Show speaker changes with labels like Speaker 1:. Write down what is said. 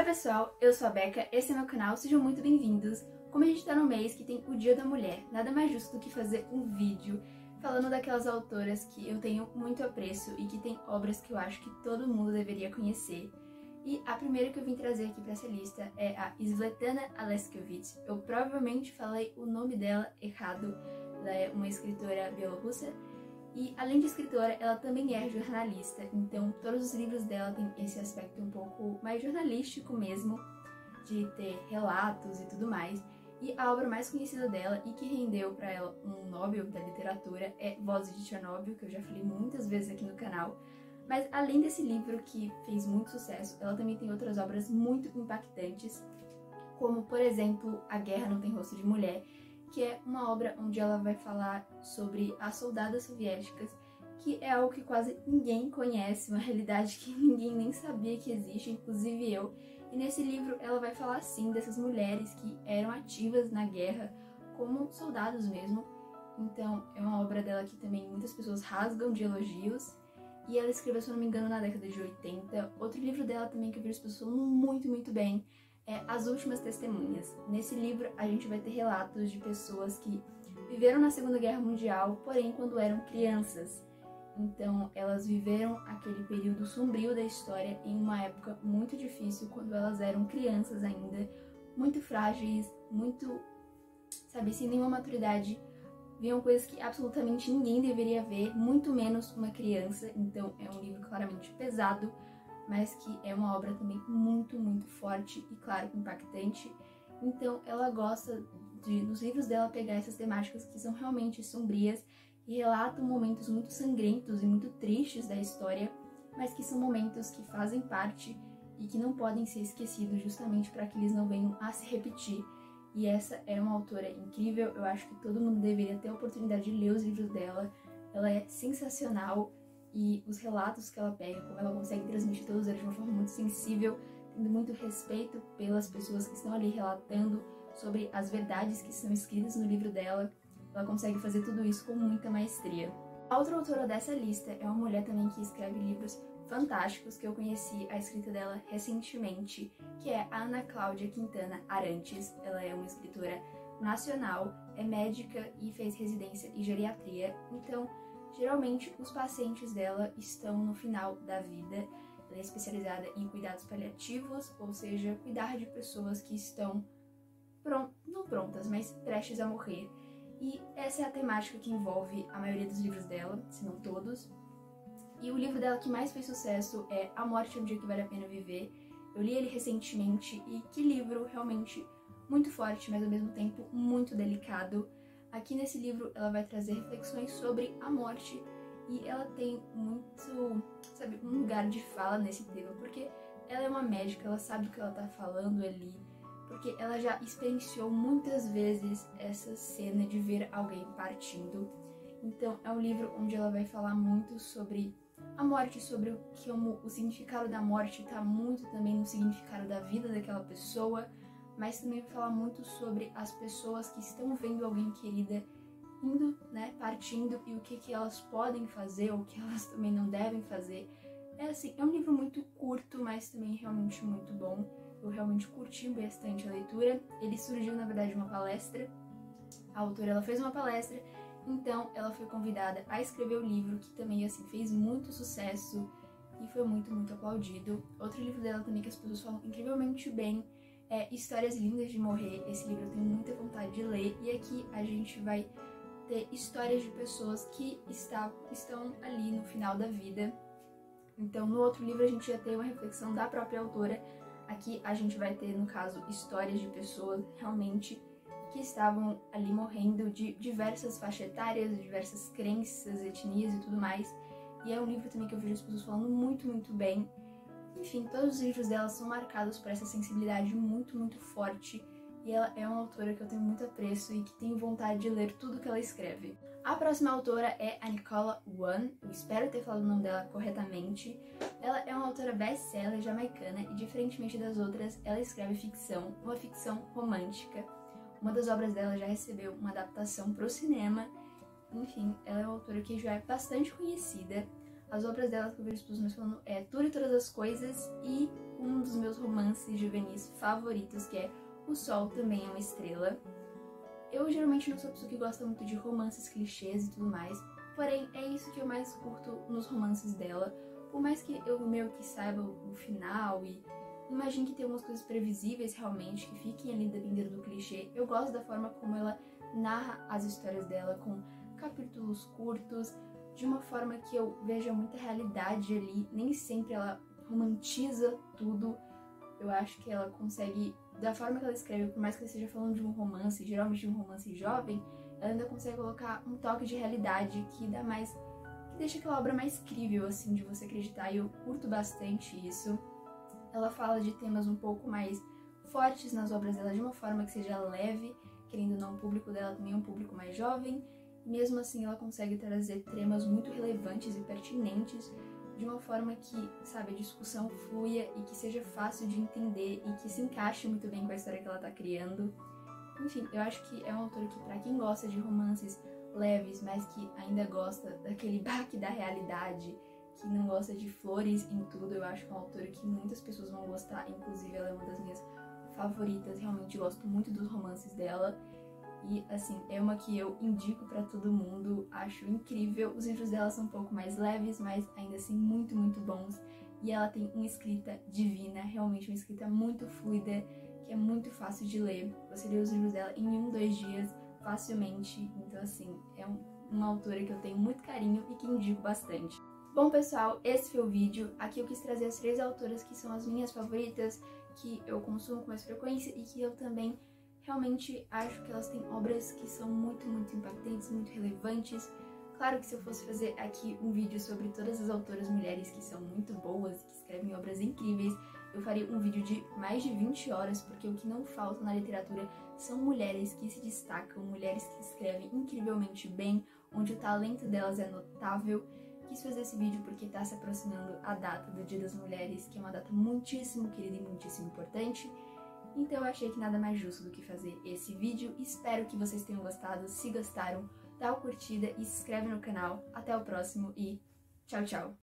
Speaker 1: Oi pessoal, eu sou a Becca, esse é meu canal, sejam muito bem-vindos. Como a gente tá no mês que tem o Dia da Mulher, nada mais justo do que fazer um vídeo falando daquelas autoras que eu tenho muito apreço e que tem obras que eu acho que todo mundo deveria conhecer. E a primeira que eu vim trazer aqui pra essa lista é a Svetlana Alexievich. Eu provavelmente falei o nome dela errado, ela é uma escritora bielorrussa. E além de escritora, ela também é jornalista, então todos os livros dela têm esse aspecto um pouco mais jornalístico mesmo, de ter relatos e tudo mais. E a obra mais conhecida dela e que rendeu para ela um Nobel da Literatura é Vozes de Chernobyl, que eu já falei muitas vezes aqui no canal. Mas além desse livro que fez muito sucesso, ela também tem outras obras muito impactantes, como por exemplo A Guerra Não Tem Rosto de Mulher, que é uma obra onde ela vai falar sobre as soldadas soviéticas, que é algo que quase ninguém conhece, uma realidade que ninguém nem sabia que existe, inclusive eu. E nesse livro ela vai falar sim dessas mulheres que eram ativas na guerra, como soldados mesmo. Então é uma obra dela que também muitas pessoas rasgam de elogios. E ela escreveu, se eu não me engano, na década de 80. Outro livro dela também que eu vejo as pessoas falando muito bem é As Últimas Testemunhas. Nesse livro a gente vai ter relatos de pessoas que viveram na Segunda Guerra Mundial, porém quando eram crianças. Então elas viveram aquele período sombrio da história em uma época muito difícil, quando elas eram crianças ainda, muito frágeis, muito, sabe, sem nenhuma maturidade. Viam coisas que absolutamente ninguém deveria ver, muito menos uma criança. Então é um livro claramente pesado, mas que é uma obra também muito forte e, claro, impactante. Então ela gosta de, nos livros dela, pegar essas temáticas que são realmente sombrias e relatam momentos muito sangrentos e muito tristes da história, mas que são momentos que fazem parte e que não podem ser esquecidos, justamente para que eles não venham a se repetir. E essa é uma autora incrível, eu acho que todo mundo deveria ter a oportunidade de ler os livros dela. Ela é sensacional. E os relatos que ela pega, como ela consegue transmitir todos eles de uma forma muito sensível, tendo muito respeito pelas pessoas que estão ali relatando sobre as verdades que são escritas no livro dela, ela consegue fazer tudo isso com muita maestria. A outra autora dessa lista é uma mulher também que escreve livros fantásticos, que eu conheci a escrita dela recentemente, que é a Ana Cláudia Quintana Arantes. Ela é uma escritora nacional, é médica e fez residência em geriatria, então geralmente os pacientes dela estão no final da vida. Ela é especializada em cuidados paliativos, ou seja, cuidar de pessoas que estão não prontas, mas prestes a morrer. E essa é a temática que envolve a maioria dos livros dela, se não todos. E o livro dela que mais fez sucesso é A Morte é um Dia que Vale a Pena Viver. Eu li ele recentemente e que livro realmente muito forte, mas ao mesmo tempo muito delicado. Aqui nesse livro ela vai trazer reflexões sobre a morte e ela tem muito, sabe, um lugar de fala nesse tema, porque ela é uma médica, ela sabe do que ela tá falando ali, porque ela já experienciou muitas vezes essa cena de ver alguém partindo. Então é um livro onde ela vai falar muito sobre a morte, sobre como o significado da morte tá muito também no significado da vida daquela pessoa, mas também vai falar muito sobre as pessoas que estão vendo alguém querida indo, né, partindo, e o que elas podem fazer ou o que elas também não devem fazer. É assim, é um livro muito curto, mas também realmente muito bom. Eu realmente curti bastante a leitura. Ele surgiu, na verdade, de uma palestra. A autora, ela fez uma palestra, então ela foi convidada a escrever o livro, que também, assim, fez muito sucesso e foi muito aplaudido. Outro livro dela também que as pessoas falam incrivelmente bem é Histórias Lindas de Morrer. Esse livro eu tenho muita vontade de ler, e aqui a gente vai ter histórias de pessoas que estão ali no final da vida. Então no outro livro a gente já tem uma reflexão da própria autora, aqui a gente vai ter, no caso, histórias de pessoas realmente que estavam ali morrendo, de diversas faixas etárias, de diversas crenças, etnias e tudo mais. E é um livro também que eu vejo as pessoas falando muito bem. Enfim, todos os livros dela são marcados por essa sensibilidade muito forte, e ela é uma autora que eu tenho muito apreço e que tenho vontade de ler tudo que ela escreve. A próxima autora é a Nicola One, eu espero ter falado o nome dela corretamente. Ela é uma autora best-seller jamaicana e, diferentemente das outras, ela escreve ficção, uma ficção romântica. Uma das obras dela já recebeu uma adaptação para o cinema. Enfim, ela é uma autora que já é bastante conhecida. As obras dela que eu vejo as pessoas falando é Tudo e Todas as Coisas e um dos meus romances juvenis favoritos, que é O Sol Também é uma Estrela. Eu geralmente não sou pessoa que gosta muito de romances clichês e tudo mais, porém é isso que eu mais curto nos romances dela. Por mais que eu meio que saiba o final e imagine que tem algumas coisas previsíveis realmente, que fiquem ali dependendo do clichê, eu gosto da forma como ela narra as histórias dela, com capítulos curtos, de uma forma que eu veja muita realidade ali. Nem sempre ela romantiza tudo. Eu acho que ela consegue, da forma que ela escreve, por mais que ela esteja falando de um romance, geralmente de um romance jovem, ela ainda consegue colocar um toque de realidade que dá mais, que deixa aquela obra mais crível, assim, de você acreditar, e eu curto bastante isso. Ela fala de temas um pouco mais fortes nas obras dela, de uma forma que seja leve, querendo ou não, o público dela também é um público mais jovem, e mesmo assim ela consegue trazer temas muito relevantes e pertinentes, de uma forma que, sabe, a discussão fluia e que seja fácil de entender e que se encaixe muito bem com a história que ela tá criando. Enfim, eu acho que é uma autora que, pra quem gosta de romances leves, mas que ainda gosta daquele baque da realidade, que não gosta de flores em tudo, eu acho que é uma autora que muitas pessoas vão gostar, inclusive ela é uma das minhas favoritas, realmente gosto muito dos romances dela. E, assim, é uma que eu indico pra todo mundo, acho incrível. Os livros dela são um pouco mais leves, mas ainda assim muito, muito bons. E ela tem uma escrita divina, realmente uma escrita muito fluida, que é muito fácil de ler. Você lê os livros dela em 1, 2 dias, facilmente. Então, assim, é uma autora que eu tenho muito carinho e que indico bastante. Bom, pessoal, esse foi o vídeo. Aqui eu quis trazer as 3 autoras que são as minhas favoritas, que eu consumo com mais frequência e que eu também realmente acho que elas têm obras que são muito, muito impactantes, muito relevantes. Claro que se eu fosse fazer aqui um vídeo sobre todas as autoras mulheres que são muito boas, que escrevem obras incríveis, eu faria um vídeo de mais de 20 horas, porque o que não falta na literatura são mulheres que se destacam, mulheres que escrevem incrivelmente bem, onde o talento delas é notável. Quis fazer esse vídeo porque está se aproximando a data do Dia das Mulheres, que é uma data muitíssimo querida e muitíssimo importante. Então eu achei que nada mais justo do que fazer esse vídeo. Espero que vocês tenham gostado. Se gostaram, dá uma curtida e se inscreve no canal. Até o próximo e tchau, tchau!